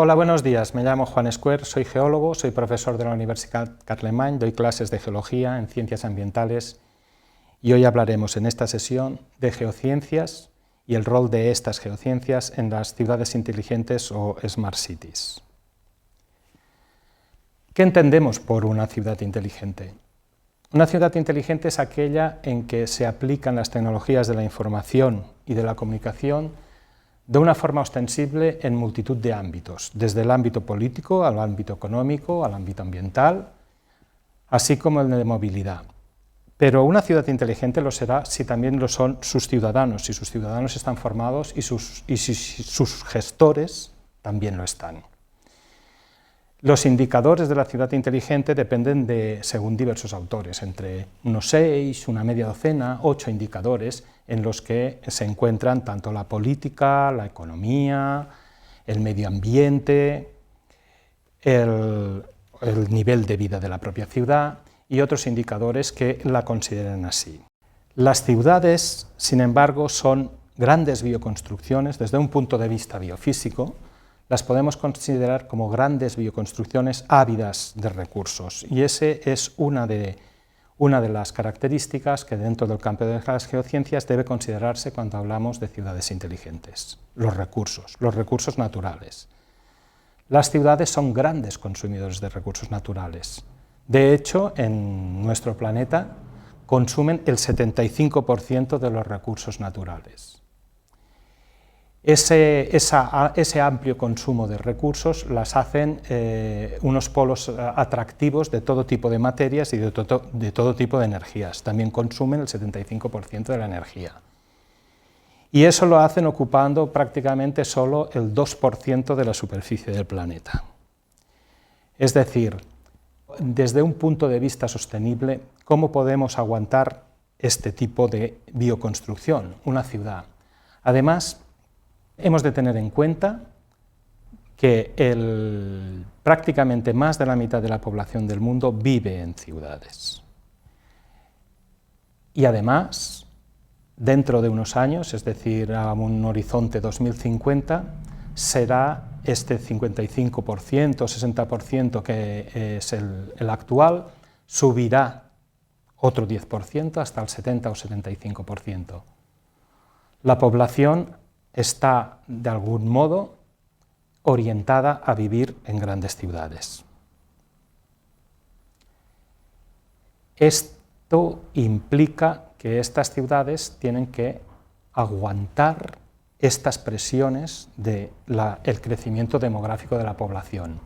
Hola, buenos días. Me llamo Juan Escuer, soy geólogo, soy profesor de la Universidad Carlemany, doy clases de geología en ciencias ambientales y hoy hablaremos en esta sesión de geociencias y el rol de estas geociencias en las ciudades inteligentes o Smart Cities. ¿Qué entendemos por una ciudad inteligente? Una ciudad inteligente es aquella en que se aplican las tecnologías de la información y de la comunicación de una forma ostensible en multitud de ámbitos, desde el ámbito político al ámbito económico, al ámbito ambiental, así como el de movilidad. Pero una ciudad inteligente lo será si también lo son sus ciudadanos, si sus ciudadanos están formados y si sus gestores también lo están. Los indicadores de la ciudad inteligente dependen según diversos autores, entre unos 6, una media docena, 8 indicadores en los que se encuentran tanto la política, la economía, el medio ambiente, el nivel de vida de la propia ciudad y otros indicadores que la consideran así. Las ciudades, sin embargo, son grandes bioconstrucciones desde un punto de vista biofísico. Las podemos considerar como grandes bioconstrucciones ávidas de recursos y esa es una de las características que dentro del campo de las geociencias debe considerarse cuando hablamos de ciudades inteligentes, los recursos naturales. Las ciudades son grandes consumidores de recursos naturales. De hecho, en nuestro planeta consumen el 75% de los recursos naturales. Ese amplio consumo de recursos las hacen unos polos atractivos de todo tipo de materias y de todo tipo de energías. También consumen el 75% de la energía. Y eso lo hacen ocupando prácticamente solo el 2% de la superficie del planeta. Es decir, desde un punto de vista sostenible, ¿cómo podemos aguantar este tipo de bioconstrucción, una ciudad? Además, hemos de tener en cuenta que prácticamente más de la mitad de la población del mundo vive en ciudades. Y además, dentro de unos años, es decir, a un horizonte 2050, será este 55%, 60% que es el actual, subirá otro 10% hasta el 70 o 75%. La población está, de algún modo, orientada a vivir en grandes ciudades. Esto implica que estas ciudades tienen que aguantar estas presiones del crecimiento demográfico de la población,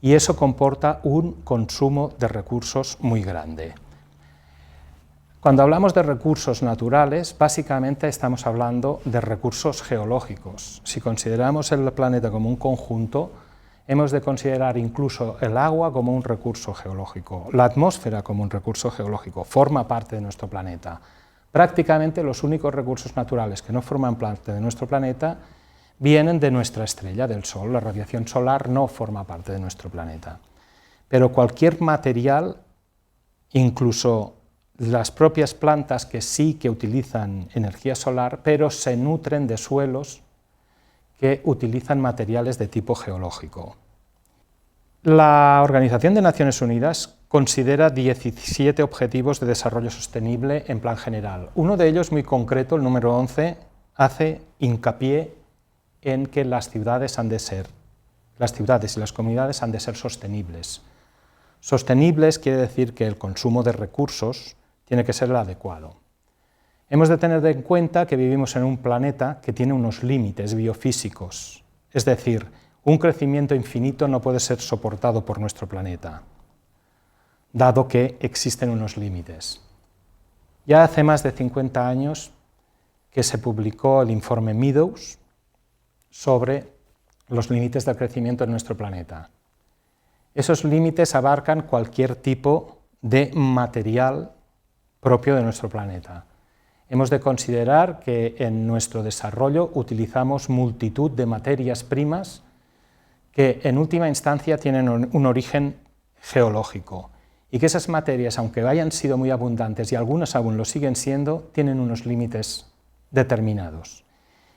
y eso comporta un consumo de recursos muy grande. Cuando hablamos de recursos naturales, básicamente estamos hablando de recursos geológicos. Si consideramos el planeta como un conjunto, hemos de considerar incluso el agua como un recurso geológico, la atmósfera como un recurso geológico, forma parte de nuestro planeta. Prácticamente los únicos recursos naturales que no forman parte de nuestro planeta vienen de nuestra estrella, del Sol. La radiación solar no forma parte de nuestro planeta. Pero cualquier material, incluso las propias plantas que sí que utilizan energía solar, pero se nutren de suelos que utilizan materiales de tipo geológico. La Organización de Naciones Unidas considera 17 objetivos de desarrollo sostenible en plan general. Uno de ellos, muy concreto, el número 11, hace hincapié en que las ciudades y las comunidades han de ser sostenibles. Sostenibles quiere decir que el consumo de recursos tiene que ser el adecuado. Hemos de tener en cuenta que vivimos en un planeta que tiene unos límites biofísicos, es decir, un crecimiento infinito no puede ser soportado por nuestro planeta, dado que existen unos límites. Ya hace más de 50 años que se publicó el informe Meadows sobre los límites del crecimiento en nuestro planeta. Esos límites abarcan cualquier tipo de material propio de nuestro planeta. Hemos de considerar que en nuestro desarrollo utilizamos multitud de materias primas que en última instancia tienen un origen geológico y que esas materias, aunque hayan sido muy abundantes y algunas aún lo siguen siendo, tienen unos límites determinados.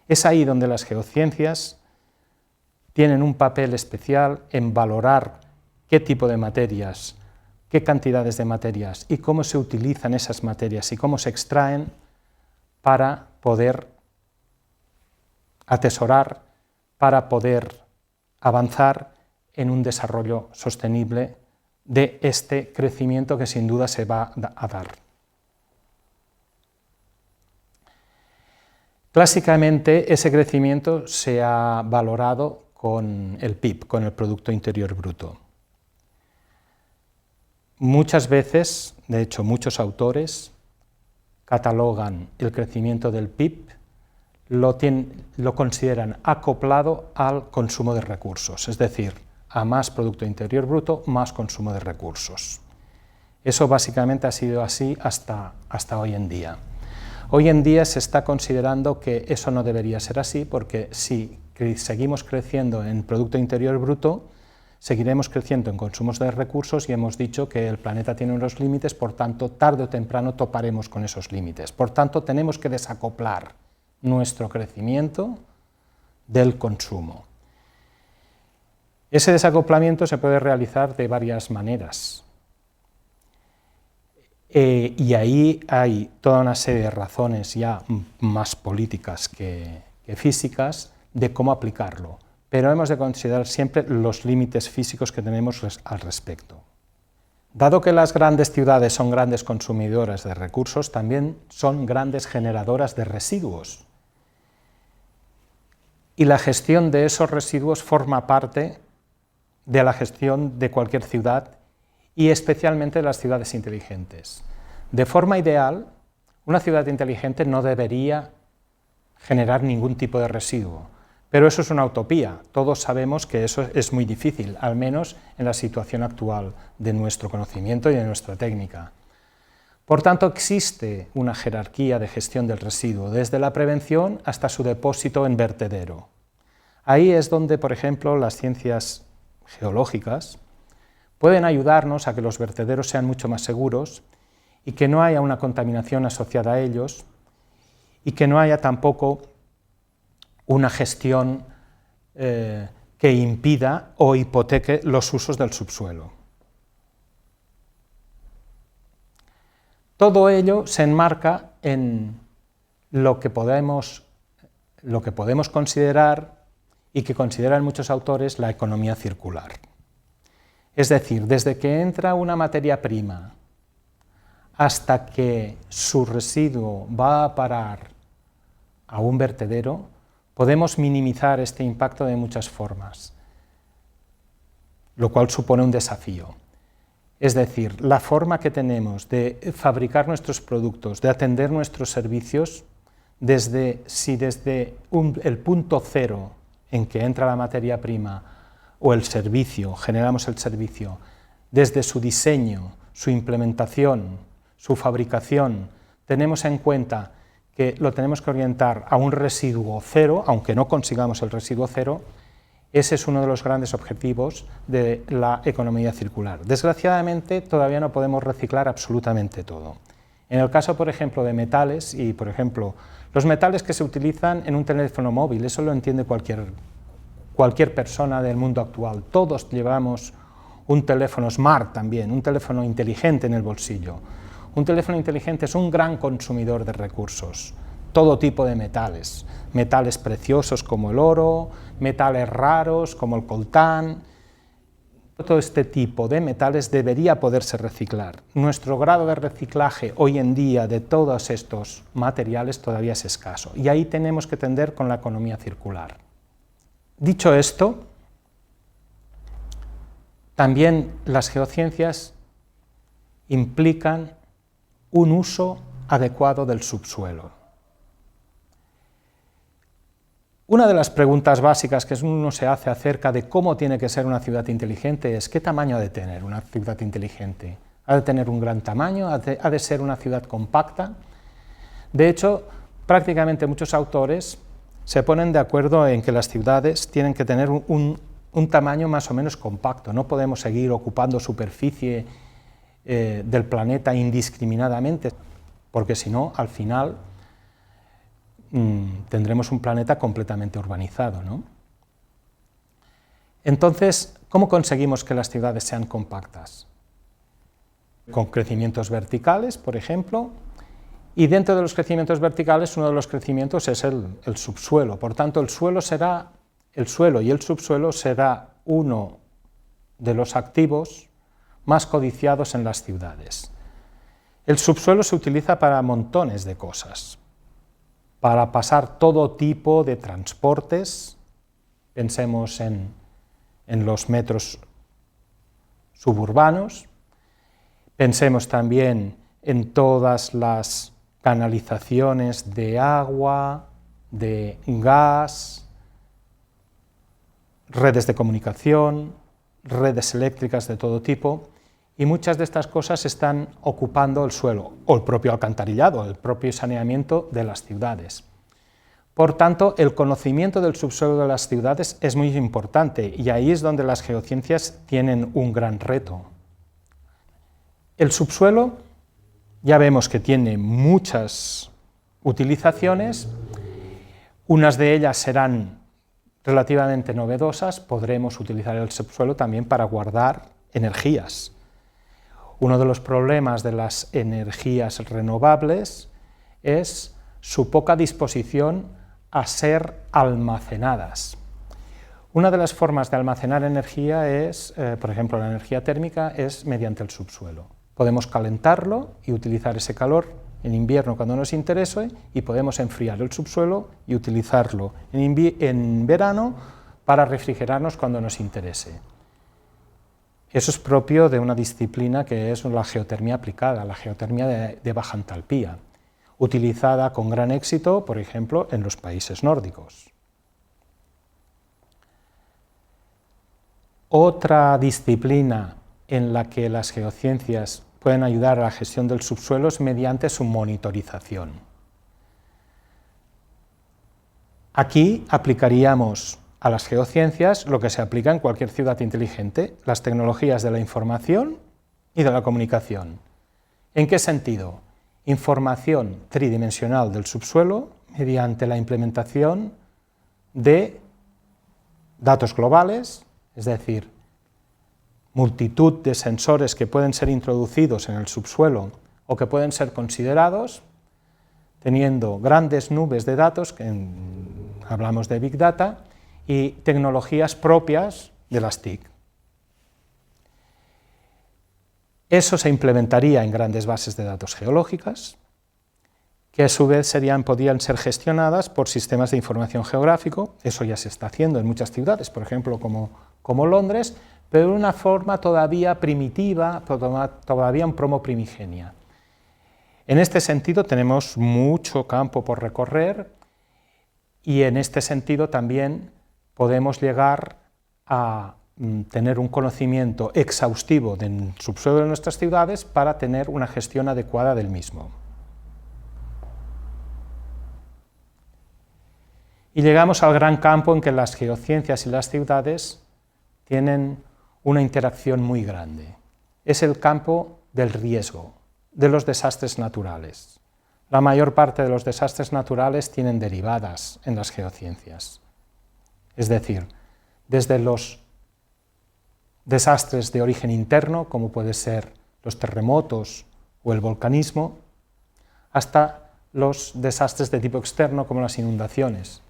Es ahí donde las geociencias tienen un papel especial en valorar qué tipo de materias, qué cantidades de materias y cómo se utilizan esas materias y cómo se extraen para poder atesorar, para poder avanzar en un desarrollo sostenible de este crecimiento que sin duda se va a dar. Clásicamente ese crecimiento se ha valorado con el PIB, con el Producto Interior Bruto. Muchas veces, de hecho muchos catalogan el crecimiento del PIB, lo consideran acoplado al consumo de recursos, es decir, a más Producto Interior Bruto, más consumo de recursos. Eso básicamente ha sido así hasta hoy en día. Hoy en día se está considerando que eso no debería ser así, porque si seguimos creciendo en Producto Interior Bruto, seguiremos creciendo en consumos de recursos y hemos dicho que el planeta tiene unos límites, por tanto, tarde o temprano toparemos con esos límites. Por tanto, tenemos que desacoplar nuestro crecimiento del consumo. Ese desacoplamiento se puede realizar de varias maneras. Y ahí hay toda una serie de razones ya más políticas que físicas de cómo aplicarlo, pero hemos de considerar siempre los límites físicos que tenemos al respecto. Dado que las grandes ciudades son grandes consumidoras de recursos, también son grandes generadoras de residuos. Y la gestión de esos residuos forma parte de la gestión de cualquier ciudad y especialmente de las ciudades inteligentes. De forma ideal, una ciudad inteligente no debería generar ningún tipo de residuo, pero eso es una utopía. Todos sabemos que eso es muy difícil, al menos en la situación actual de nuestro conocimiento y de nuestra técnica. Por tanto, existe una jerarquía de gestión del residuo, desde la prevención hasta su depósito en vertedero. Ahí es donde, por ejemplo, las ciencias geológicas pueden ayudarnos a que los vertederos sean mucho más seguros y que no haya una contaminación asociada a ellos y que no haya tampoco una gestión que impida o hipoteque los usos del subsuelo. Todo ello se enmarca en lo que podemos considerar y que consideran muchos autores la economía circular. Es decir, desde que entra una materia prima hasta que su residuo va a parar a un vertedero, podemos minimizar este impacto de muchas formas, lo cual supone un desafío. Es decir, la forma que tenemos de fabricar nuestros productos, de atender nuestros servicios, si desde el punto cero en que entra la materia prima o el servicio, generamos el servicio, desde su diseño, su implementación, su fabricación, tenemos en cuenta que lo tenemos que orientar a un residuo cero, aunque no consigamos el residuo cero, ese es uno de los grandes objetivos de la economía circular. Desgraciadamente, todavía no podemos reciclar absolutamente todo. En el caso, por ejemplo, de metales, y por ejemplo, los metales que se utilizan en un teléfono móvil, eso lo entiende cualquier persona del mundo actual. Todos llevamos un teléfono smart también, un teléfono inteligente en el bolsillo. Un teléfono inteligente es un gran consumidor de recursos, todo tipo de metales, metales preciosos como el oro, metales raros como el coltán. Todo este tipo de metales debería poderse reciclar. Nuestro grado de reciclaje hoy en día de todos estos materiales todavía es escaso y ahí tenemos que tender con la economía circular. Dicho esto, también las geociencias implican un uso adecuado del subsuelo. Una de las preguntas básicas que uno se hace acerca de cómo tiene que ser una ciudad inteligente es ¿qué tamaño ha de tener una ciudad inteligente? ¿Ha de tener un gran tamaño? ¿Ha de ser una ciudad compacta? De hecho, prácticamente muchos autores se ponen de acuerdo en que las ciudades tienen que tener un tamaño más o menos compacto. No podemos seguir ocupando superficie del planeta indiscriminadamente, porque si no, al final tendremos un planeta completamente urbanizado, ¿no? Entonces, ¿cómo conseguimos que las ciudades sean compactas? Con crecimientos verticales, por ejemplo, y dentro de los crecimientos verticales uno de los crecimientos es el subsuelo. Por tanto, el suelo y el subsuelo será uno de los activos más codiciados en las ciudades. El subsuelo se utiliza para montones de cosas, para pasar todo tipo de transportes. Pensemos en los metros suburbanos, pensemos también en todas las canalizaciones de agua, de gas, redes de comunicación, redes eléctricas de todo tipo, y muchas de estas cosas están ocupando el suelo, o el propio alcantarillado, el propio saneamiento de las ciudades. Por tanto, el conocimiento del subsuelo de las ciudades es muy importante, y ahí es donde las geociencias tienen un gran reto. El subsuelo ya vemos que tiene muchas utilizaciones, unas de ellas serán relativamente novedosas. Podremos utilizar el subsuelo también para guardar energías. Uno de los problemas de las energías renovables es su poca disposición a ser almacenadas. Una de las formas de almacenar energía es, por ejemplo, la energía térmica es mediante el subsuelo. Podemos calentarlo y utilizar ese calor en invierno cuando nos interese, y podemos enfriar el subsuelo y utilizarlo en verano para refrigerarnos cuando nos interese. Eso es propio de una disciplina que es la geotermia aplicada, la geotermia de baja entalpía, utilizada con gran éxito, por ejemplo, en los países nórdicos. Otra disciplina en la que las geociencias pueden ayudar a la gestión del subsuelo es mediante su monitorización. Aquí aplicaríamos a las geociencias lo que se aplica en cualquier ciudad inteligente, las tecnologías de la información y de la comunicación. ¿En qué sentido? Información tridimensional del subsuelo mediante la implementación de datos globales, es decir, multitud de sensores que pueden ser introducidos en el subsuelo o que pueden ser considerados, teniendo grandes nubes de datos, hablamos de Big Data, y tecnologías propias de las TIC. Eso se implementaría en grandes bases de datos geológicas, que a su vez podrían ser gestionadas por sistemas de información geográfico. Eso ya se está haciendo en muchas ciudades, por ejemplo, como Londres, pero de una forma todavía primitiva, todavía en promo primigenia. En este sentido tenemos mucho campo por recorrer, y en este sentido también podemos llegar a tener un conocimiento exhaustivo del subsuelo de nuestras ciudades para tener una gestión adecuada del mismo. Y llegamos al gran campo en que las geociencias y las ciudades tienen una interacción muy grande. Es el campo del riesgo, de los desastres naturales. La mayor parte de los desastres naturales tienen derivadas en las geociencias. Es decir, desde los desastres de origen interno, como pueden ser los terremotos o el volcanismo, hasta los desastres de tipo externo, como las inundaciones.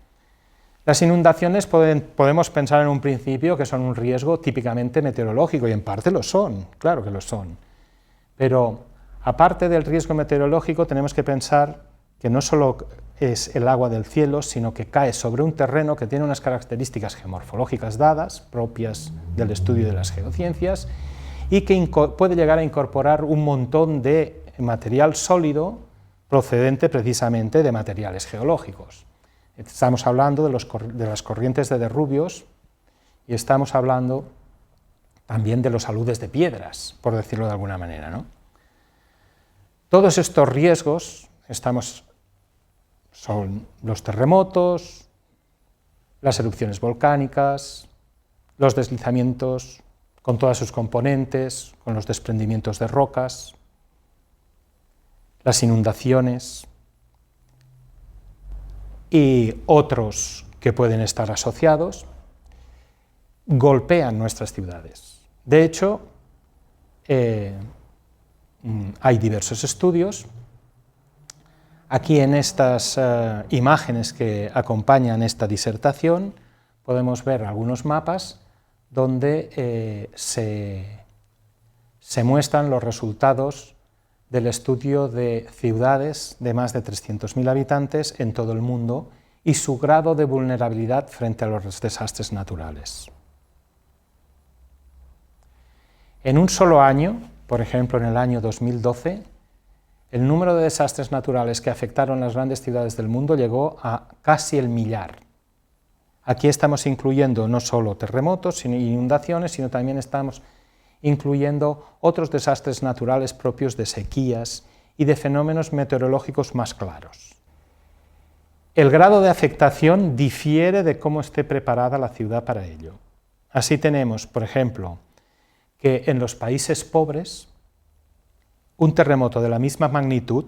Las inundaciones podemos pensar en un principio que son un riesgo típicamente meteorológico, y en parte lo son, claro que lo son. Pero aparte del riesgo meteorológico, tenemos que pensar que no solo es el agua del cielo, sino que cae sobre un terreno que tiene unas características geomorfológicas dadas, propias del estudio de las geociencias, y que puede llegar a incorporar un montón de material sólido procedente precisamente de materiales geológicos. Estamos hablando de las corrientes de derrubios, y estamos hablando también de los aludes de piedras, por decirlo de alguna manera, ¿no? Todos estos riesgos son los terremotos, las erupciones volcánicas, los deslizamientos con todas sus componentes, con los desprendimientos de rocas, las inundaciones y otros que pueden estar asociados. golpean nuestras ciudades. De hecho, hay diversos estudios. Aquí en estas imágenes que acompañan esta disertación podemos ver algunos mapas donde se muestran los resultados del estudio de ciudades de más de 300.000 habitantes en todo el mundo y su grado de vulnerabilidad frente a los desastres naturales. En un solo año, por ejemplo en el año 2012, el número de desastres naturales que afectaron las grandes ciudades del mundo llegó a casi el millar. Aquí estamos incluyendo no solo terremotos e inundaciones, sino también estamos incluyendo otros desastres naturales propios de sequías y de fenómenos meteorológicos más claros. El grado de afectación difiere de cómo esté preparada la ciudad para ello. Así tenemos, por ejemplo, que en los países pobres, un terremoto de la misma magnitud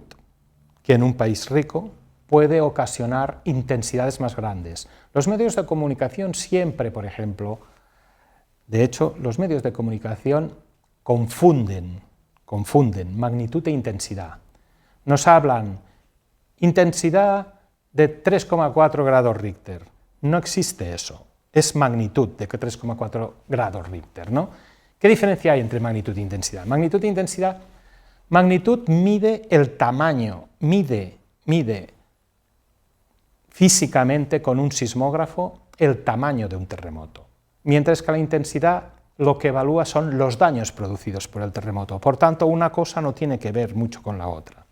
que en un país rico puede ocasionar intensidades más grandes. Los medios de comunicación siempre, por ejemplo, de hecho, los medios de comunicación confunden magnitud e intensidad. Nos hablan intensidad de 3,4 grados Richter. No existe eso, es magnitud de 3,4 grados Richter, ¿no? ¿Qué diferencia hay entre magnitud e intensidad? Magnitud e intensidad, magnitud mide el tamaño, mide físicamente con un sismógrafo el tamaño de un terremoto, mientras que la intensidad lo que evalúa son los daños producidos por el terremoto. Por tanto, una cosa no tiene que ver mucho con la otra.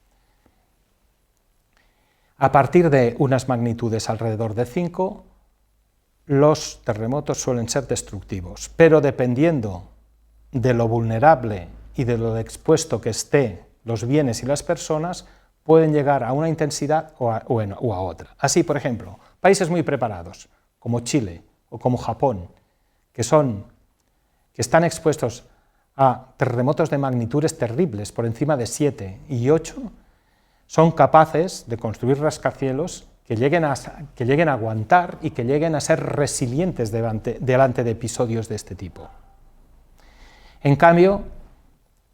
A partir de unas magnitudes alrededor de 5, los terremotos suelen ser destructivos, pero dependiendo de lo vulnerable y de lo expuesto que esté los bienes y las personas, pueden llegar a una intensidad o a otra. Así, por ejemplo, países muy preparados, como Chile o como Japón, que están expuestos a terremotos de magnitudes terribles, por encima de 7 y 8, son capaces de construir rascacielos que lleguen a aguantar y que lleguen a ser resilientes delante de episodios de este tipo. En cambio,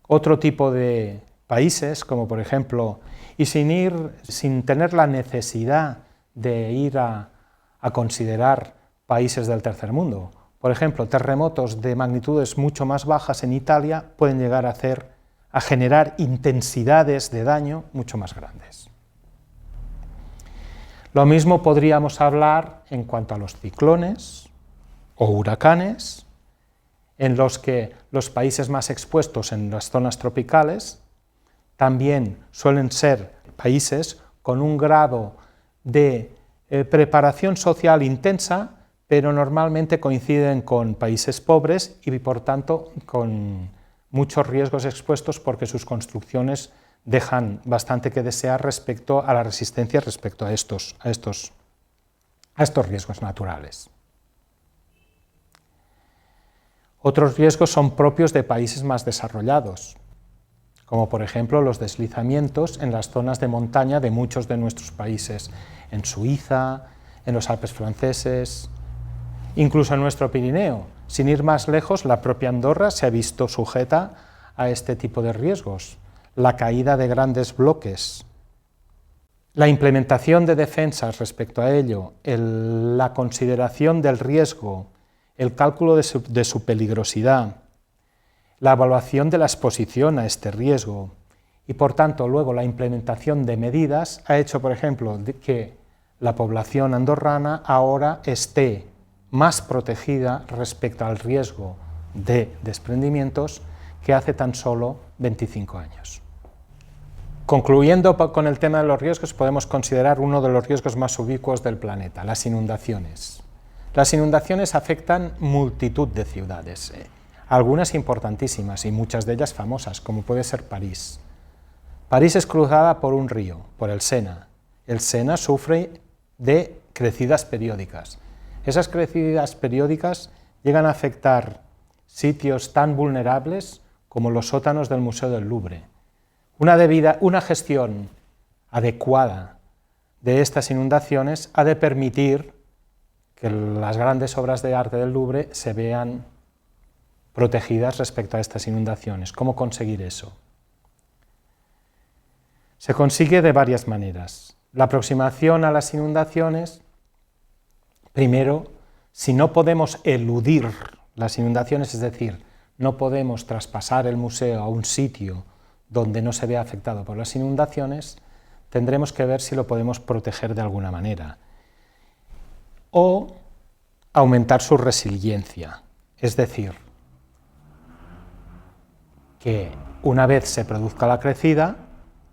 otro tipo de países, como por ejemplo, y sin tener la necesidad de ir a considerar países del tercer mundo, por ejemplo, terremotos de magnitudes mucho más bajas en Italia pueden llegar a generar intensidades de daño mucho más grandes. Lo mismo podríamos hablar en cuanto a los ciclones o huracanes, en los que los países más expuestos en las zonas tropicales también suelen ser países con un grado de preparación social intensa, pero normalmente coinciden con países pobres y por tanto con muchos riesgos expuestos porque sus construcciones dejan bastante que desear respecto a la resistencia respecto a estos riesgos naturales. Otros riesgos son propios de países más desarrollados, como por ejemplo los deslizamientos en las zonas de montaña de muchos de nuestros países, en Suiza, en los Alpes franceses, incluso en nuestro Pirineo. Sin ir más lejos, la propia Andorra se ha visto sujeta a este tipo de riesgos. La caída de grandes bloques, la implementación de defensas respecto a ello, la consideración del riesgo, el cálculo de su peligrosidad, la evaluación de la exposición a este riesgo y, por tanto, luego la implementación de medidas ha hecho, por ejemplo, que la población andorrana ahora esté más protegida respecto al riesgo de desprendimientos que hace tan solo 25 años. Concluyendo con el tema de los riesgos, podemos considerar uno de los riesgos más ubicuos del planeta, las inundaciones. Las inundaciones afectan multitud de ciudades, algunas importantísimas y muchas de ellas famosas, como puede ser París. París es cruzada por un río, por el Sena. El Sena sufre de crecidas periódicas. Esas crecidas periódicas llegan a afectar sitios tan vulnerables como los sótanos del Museo del Louvre. Una gestión adecuada de estas inundaciones ha de permitir que las grandes obras de arte del Louvre se vean protegidas respecto a estas inundaciones. ¿Cómo conseguir eso? Se consigue de varias maneras. La aproximación a las inundaciones, primero, si no podemos eludir las inundaciones, es decir, no podemos traspasar el museo a un sitio donde no se vea afectado por las inundaciones, tendremos que ver si lo podemos proteger de alguna manera. O aumentar su resiliencia, es decir, que una vez se produzca la crecida,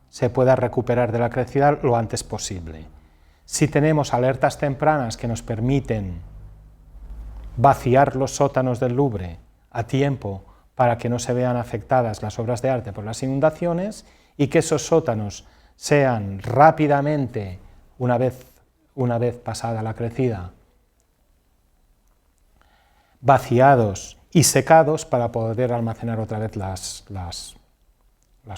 se pueda recuperar de la crecida lo antes posible. Si tenemos alertas tempranas que nos permiten vaciar los sótanos del Louvre a tiempo para que no se vean afectadas las obras de arte por las inundaciones y que esos sótanos sean rápidamente, una vez pasada la crecida, vaciados y secados para poder almacenar otra vez las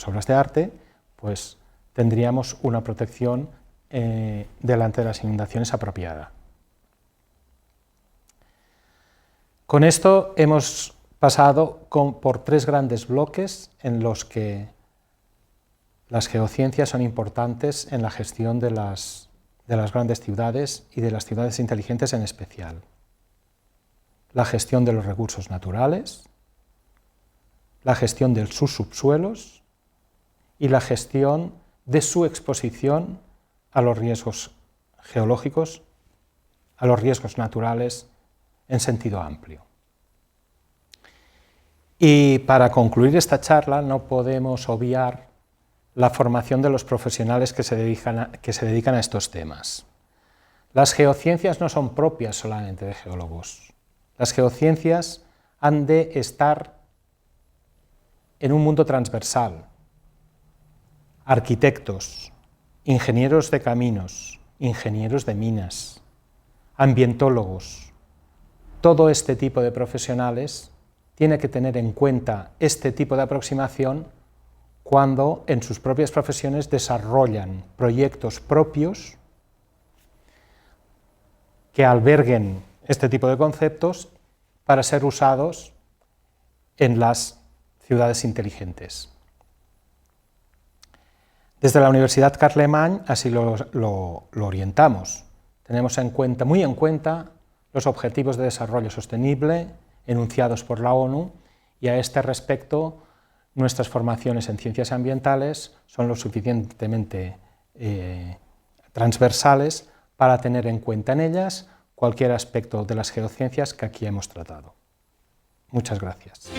obras de arte, pues tendríamos una protección delante de las inundaciones apropiada. Con esto hemos pasado por tres grandes bloques en los que las geociencias son importantes en la gestión de las grandes ciudades y de las ciudades inteligentes en especial. La gestión de los recursos naturales, la gestión de sus subsuelos y la gestión de su exposición a los riesgos geológicos, a los riesgos naturales en sentido amplio. Y para concluir esta charla no podemos obviar la formación de los profesionales que se dedican a estos temas. Las geociencias no son propias solamente de geólogos. Las geociencias han de estar en un mundo transversal. Arquitectos, ingenieros de caminos, ingenieros de minas, ambientólogos, todo este tipo de profesionales tiene que tener en cuenta este tipo de aproximación cuando en sus propias profesiones desarrollan proyectos propios que alberguen este tipo de conceptos para ser usados en las ciudades inteligentes. Desde la Universidad Carlemagne así lo orientamos. Tenemos muy en cuenta los Objetivos de Desarrollo Sostenible enunciados por la ONU y a este respecto nuestras formaciones en ciencias ambientales son lo suficientemente transversales para tener en cuenta en ellas cualquier aspecto de las geociencias que aquí hemos tratado. Muchas gracias.